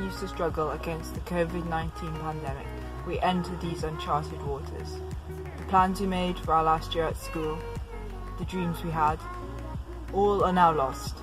continues to struggle against the COVID-19 pandemic, we enter these uncharted waters. The plans we made for our last year at school, the dreams we had, all are now lost.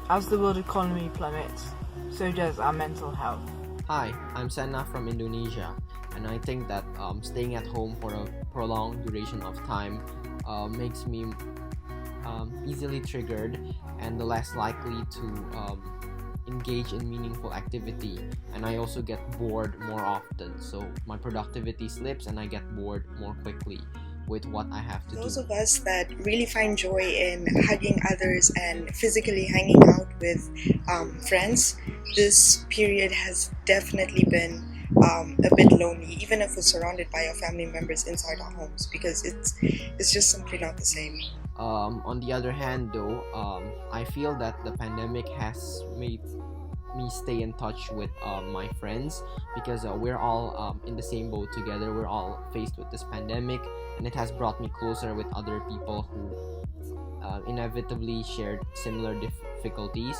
As the world economy plummets, so does our mental health. Hi, I'm Senna from Indonesia, and I think that staying at home for a prolonged duration of time makes me easily triggered and less likely to engage in meaningful activity, and I also get bored more often, so my productivity slips and I get bored more quickly with what I have to do. Those of us that really find joy in hugging others and physically hanging out with friends, this period has definitely been a bit lonely, even if we're surrounded by our family members inside our homes, because it's just simply not the same. On the other hand, though, I feel that the pandemic has made me stay in touch with my friends, because we're all in the same boat together. We're all faced with this pandemic, and it has brought me closer with other people who inevitably shared similar difficulties.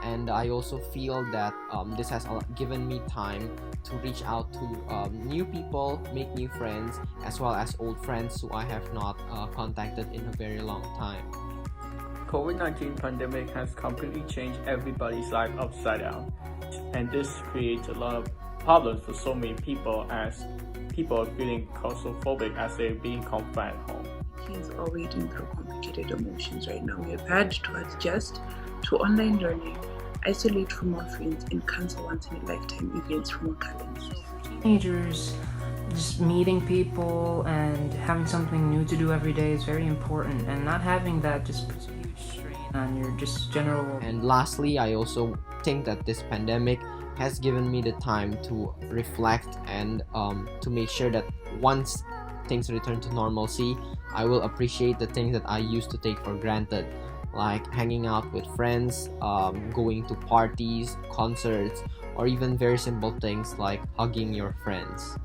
And I also feel that this has given me time to reach out to new people, make new friends, as well as old friends who I have not contacted in a very long time. COVID-19 pandemic has completely changed everybody's life upside down, and this creates a lot of problems for so many people, as people are feeling claustrophobic as they're being confined at home. Kids are wading through complicated emotions right now. We've had to adjust to online learning, isolate from our friends, and cancel once-in-a-lifetime events from our calendars. Teenagers, just meeting people and having something new to do every day is very important, and not having that just puts a huge strain on your just general. And lastly, I also think that this pandemic has given me the time to reflect and to make sure that once things return to normalcy, I will appreciate the things that I used to take for granted, like hanging out with friends, going to parties, concerts, or even very simple things like hugging your friends.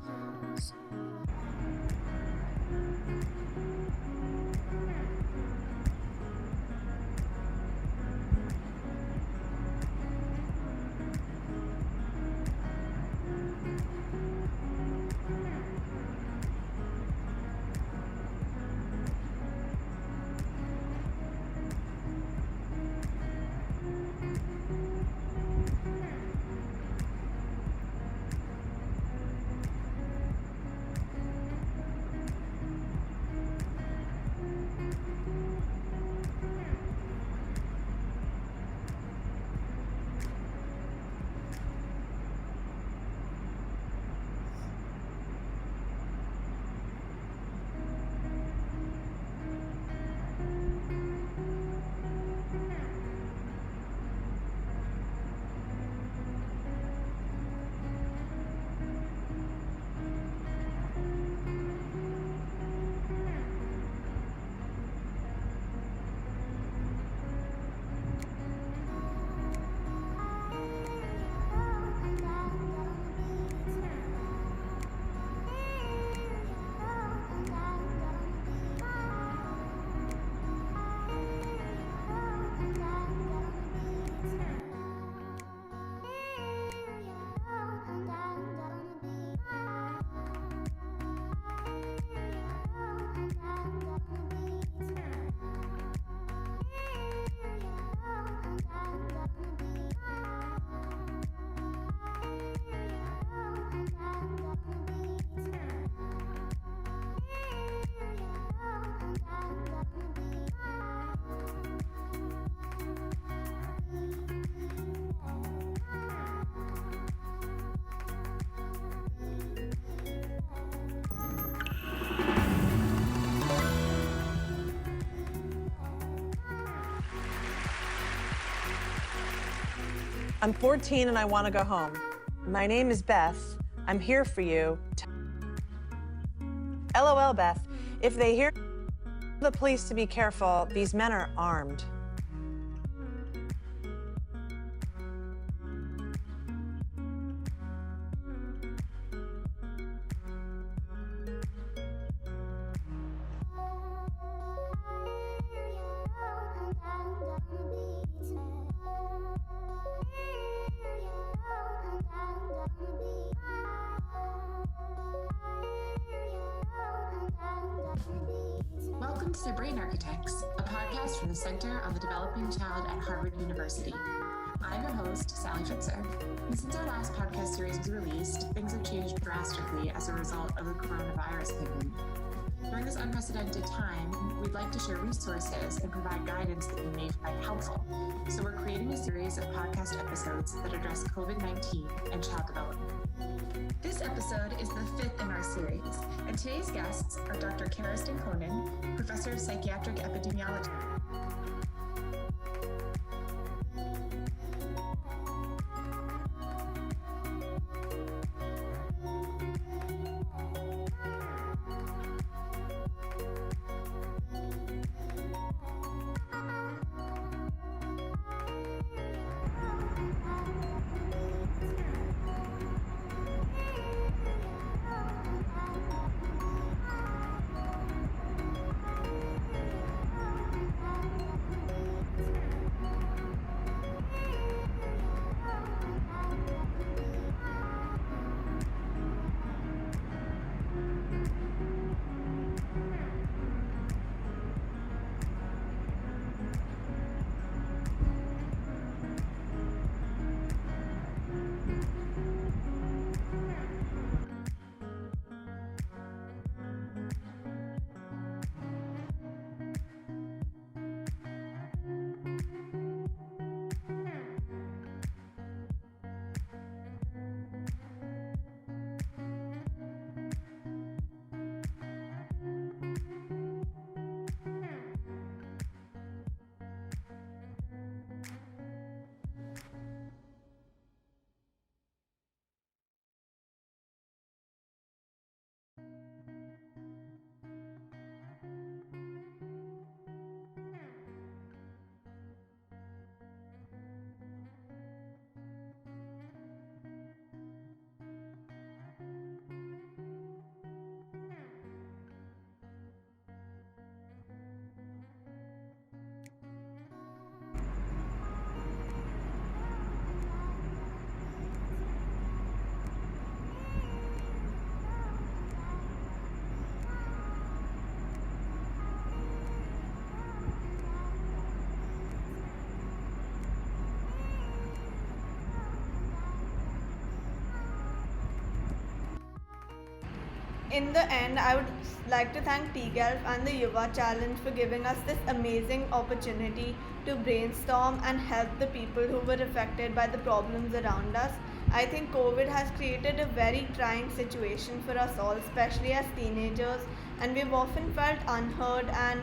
I'm 14 and I want to go home. My name is Beth. I'm here for you. LOL, Beth. If they hear the police to be careful, these men are armed. Welcome to The Brain Architects, a podcast from the Center on the Developing Child at Harvard University. I'm your host, Sally Fitzer. And since our last podcast series was released, things have changed drastically as a result of the coronavirus pandemic. During this unprecedented time, we'd like to share resources and provide guidance that you may find helpful. So we're creating a series of podcast episodes that address COVID-19 and child development. This episode is the fifth in our series, and today's guests are Dr. Keristin Koenen, Professor of Psychiatric Epidemiology. In the end, I would like to thank TGALF and the Yuva Challenge for giving us this amazing opportunity to brainstorm and help the people who were affected by the problems around us. I think COVID has created a very trying situation for us all, especially as teenagers, and we've often felt unheard and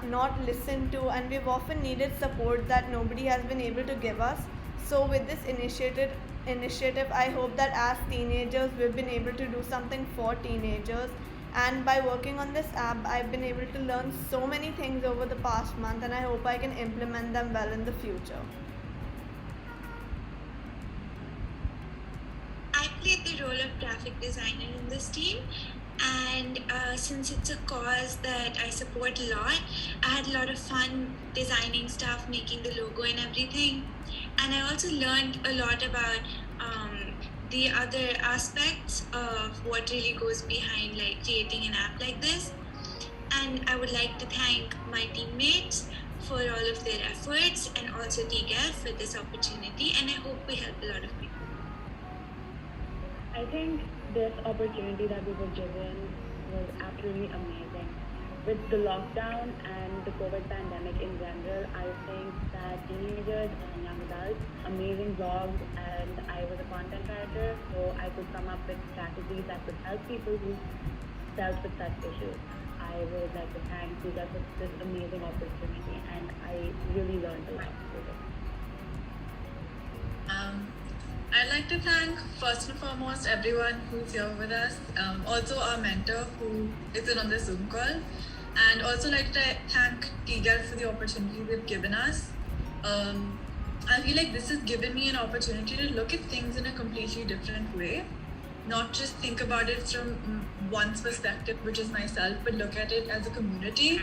not listened to, and we've often needed support that nobody has been able to give us. So with this initiative, I hope that as teenagers we've been able to do something for teenagers, and by working on this app I've been able to learn so many things over the past month, and I hope I can implement them well in the future. I played the role of graphic designer in this team, and since it's a cause that I support a lot, I had a lot of fun designing stuff, making the logo and everything. And I also learned a lot about the other aspects of what really goes behind like creating an app like this. And I would like to thank my teammates for all of their efforts, and also TGAL for this opportunity, and I hope we help a lot of people. I think this opportunity that we were given was absolutely amazing. With the lockdown and the COVID pandemic in general, I think that teenagers and young adults, amazing blogs, and I was a content writer, so I could come up with strategies that could help people who dealt with such issues. I would like to thank you guys for this amazing opportunity, and I really learned a lot through it. I'd like to thank first and foremost everyone who's here with us, also our mentor who is on the Zoom call, and also like to thank TGAL for the opportunity they've given us. I feel like this has given me an opportunity to look at things in a completely different way, not just think about it from one's perspective, which is myself, but look at it as a community. It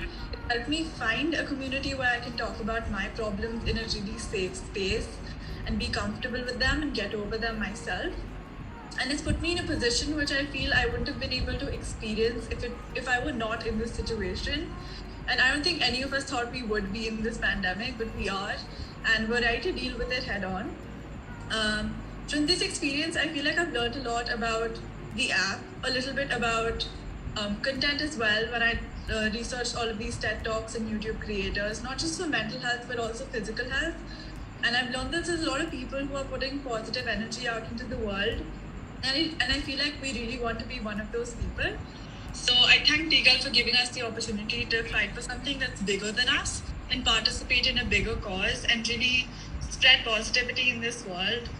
helped me find a community where I can talk about my problems in a really safe space and be comfortable with them and get over them myself. And it's put me in a position which I feel I wouldn't have been able to experience if I were not in this situation. And I don't think any of us thought we would be in this pandemic, but we are, and we're ready to deal with it head on. From this experience, I feel like I've learned a lot about the app, a little bit about content as well, when I researched all of these TED Talks and YouTube creators, not just for mental health, but also physical health. And I've learned that there's a lot of people who are putting positive energy out into the world. And I feel like we really want to be one of those people. So I thank Tegal for giving us the opportunity to fight for something that's bigger than us and participate in a bigger cause and really spread positivity in this world.